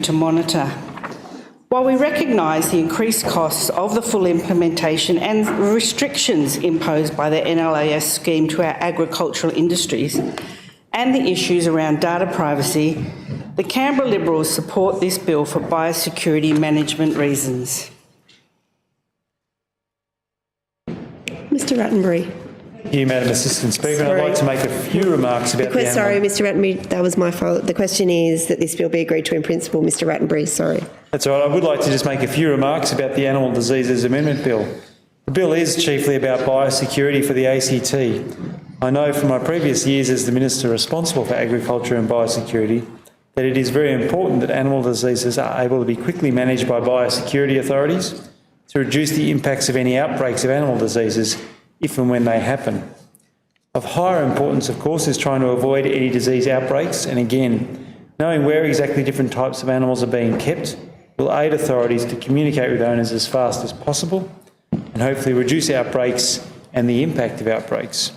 to monitor. While we recognise the increased costs of the full implementation and restrictions imposed by the NLIS scheme to our agricultural industries and the issues around data privacy, the Canberra Liberals support this bill for biosecurity management reasons. Mr Rattenbury. Thank you, Madam Assistant Speaker. I'd like to make a few remarks about the animal... Sorry, Mr Rattenbury, that was my fault. The question is that this bill be agreed to in principle. Mr Rattenbury, sorry. That's all right. I would like to just make a few remarks about the Animal Diseases Amendment Bill. The bill is chiefly about biosecurity for the ACT. I know from my previous years as the Minister responsible for agriculture and biosecurity that it is very important that animal diseases are able to be quickly managed by biosecurity authorities to reduce the impacts of any outbreaks of animal diseases if and when they happen. Of higher importance, of course, is trying to avoid any disease outbreaks, and again, knowing where exactly different types of animals are being kept will aid authorities to communicate with owners as fast as possible and hopefully reduce outbreaks and the impact of outbreaks.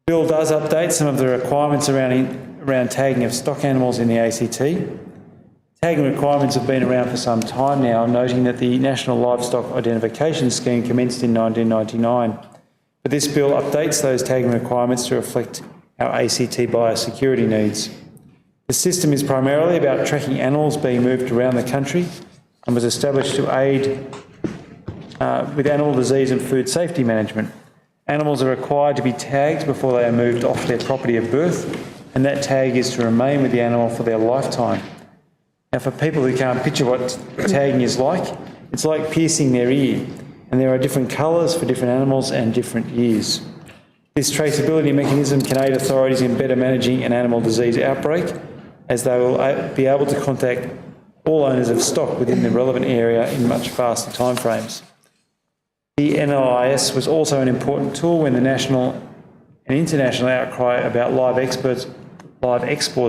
The bill does update some of the requirements around tagging of stock animals in the ACT. Tagging requirements have been around for some time now, noting that the National Livestock Identification Scheme commenced in 1999. But this bill updates those tagging requirements to reflect our ACT biosecurity needs. The system is primarily about tracking animals being moved around the country and was established to aid with animal disease and food safety management. Animals are required to be tagged before they are moved off their property of birth, and that tag is to remain with the animal for their lifetime. Now, for people who can't picture what tagging is like, it's like piercing their ear, and there are different colours for different animals and different years. This traceability mechanism can aid authorities in better managing an animal disease outbreak, as they will be able to contact all owners of stock within the relevant area in much faster timeframes. The NLIS was also an important tool when the national and international outcry about live exports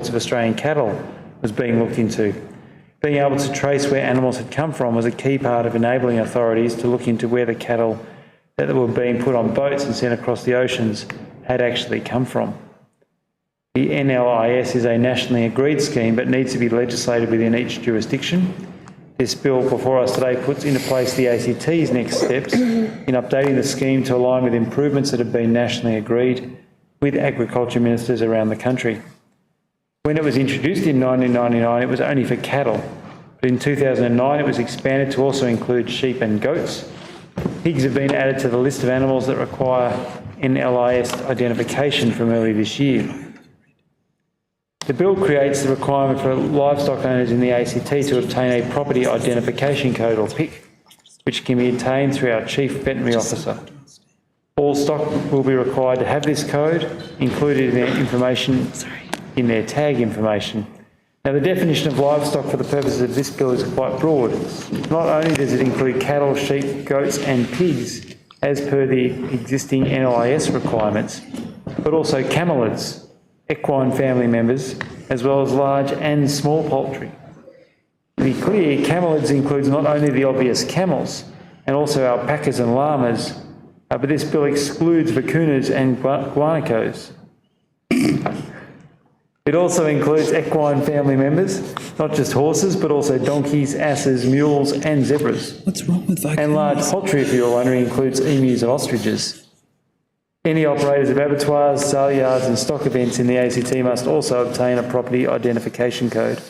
of Australian cattle was being looked into. Being able to trace where animals had come from was a key part of enabling authorities to look into where the cattle that were being put on boats and sent across the oceans had actually come from. The NLIS is a nationally agreed scheme but needs to be legislated within each jurisdiction. This bill before us today puts into place the ACT's next steps in updating the scheme to align with improvements that have been nationally agreed with agriculture ministers around the country. When it was introduced in 1999, it was only for cattle, but in 2009 it was expanded to also include sheep and goats. Pigs have been added to the list of animals that require NLIS identification from early this year. The bill creates the requirement for livestock owners in the ACT to obtain a property identification code, or PIC, which can be obtained through our Chief Veterinary Officer. All stock will be required to have this code included in their information, in their tag information. Now, the definition of livestock for the purposes of this bill is quite broad. Not only does it include cattle, sheep, goats and pigs as per the existing NLIS requirements, but also camelids, equine family members, as well as large and small poultry. To be clear, camelids includes not only the obvious camels and also alpacas and llamas, but this bill excludes vicuñas and guanacos. It also includes equine family members, not just horses, but also donkeys, asses, mules and zebras. What's wrong with vicuñas? And large poultry, if you're wondering, includes emus and ostriches. Any operators of abattoirs, sale yards and stock events in the ACT must also obtain a property identification code.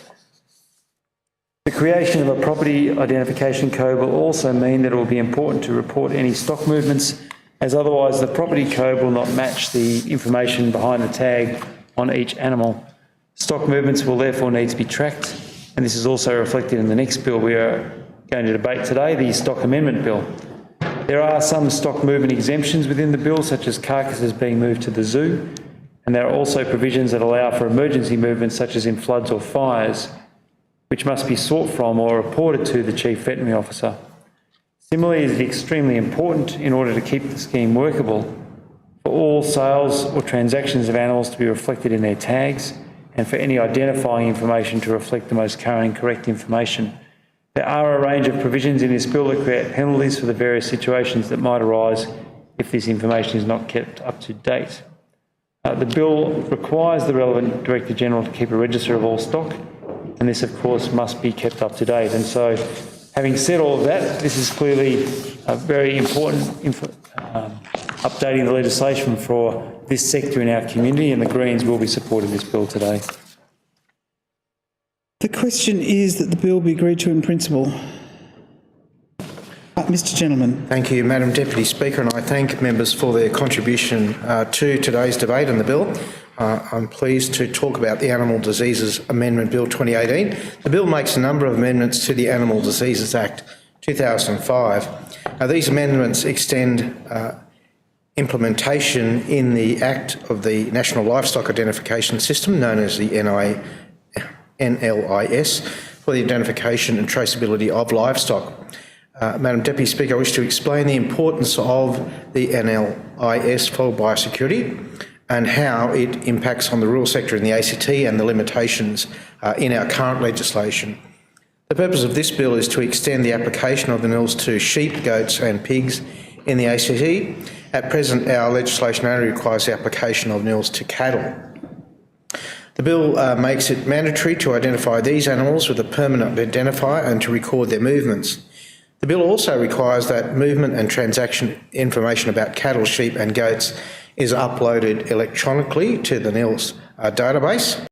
The creation of a property identification code will also mean that it will be important to report any stock movements, as otherwise the property code will not match the information behind the tag on each animal. Stock movements will therefore need to be tracked, and this is also reflected in the next bill we are going to debate today, the Stock Amendment Bill. There are some stock movement exemptions within the bill, such as carcasses being moved to the zoo, and there are also provisions that allow for emergency movements such as in floods or fires, which must be sought from or reported to the Chief Veterinary Officer. Similarly, it is extremely important in order to keep the scheme workable for all sales or transactions of animals to be reflected in their tags and for any identifying information to reflect the most current and correct information. There are a range of provisions in this bill that create penalties for the various situations that might arise if this information is not kept up to date. The bill requires the relevant Director-General to keep a register of all stock and this, of course, must be kept up to date. And so, having said all of that, this is clearly a very important updating the legislation for this sector in our community, and the Greens will be supporting this bill today. The question is that the bill be agreed to in principle. Mr Gentleman. Thank you, Madam Deputy Speaker, and I thank members for their contribution to today's debate on the bill. I'm pleased to talk about the Animal Diseases Amendment Bill 2018. The bill makes a number of amendments to the Animal Diseases Act 2005. These amendments extend implementation in the Act of the National Livestock Identification System, known as the NLIS, for the identification and traceability of livestock. Madam Deputy Speaker, I wish to explain the importance of the NLIS for biosecurity and how it impacts on the rural sector in the ACT and the limitations in our current legislation. The purpose of this bill is to extend the application of the NILS to sheep, goats and pigs in the ACT. At present, our legislation only requires the application of NILS to cattle. The bill makes it mandatory to identify these animals with a permanent identifier and to record their movements. The bill also requires that movement and transaction information about cattle, sheep and goats is uploaded electronically to the NILS database.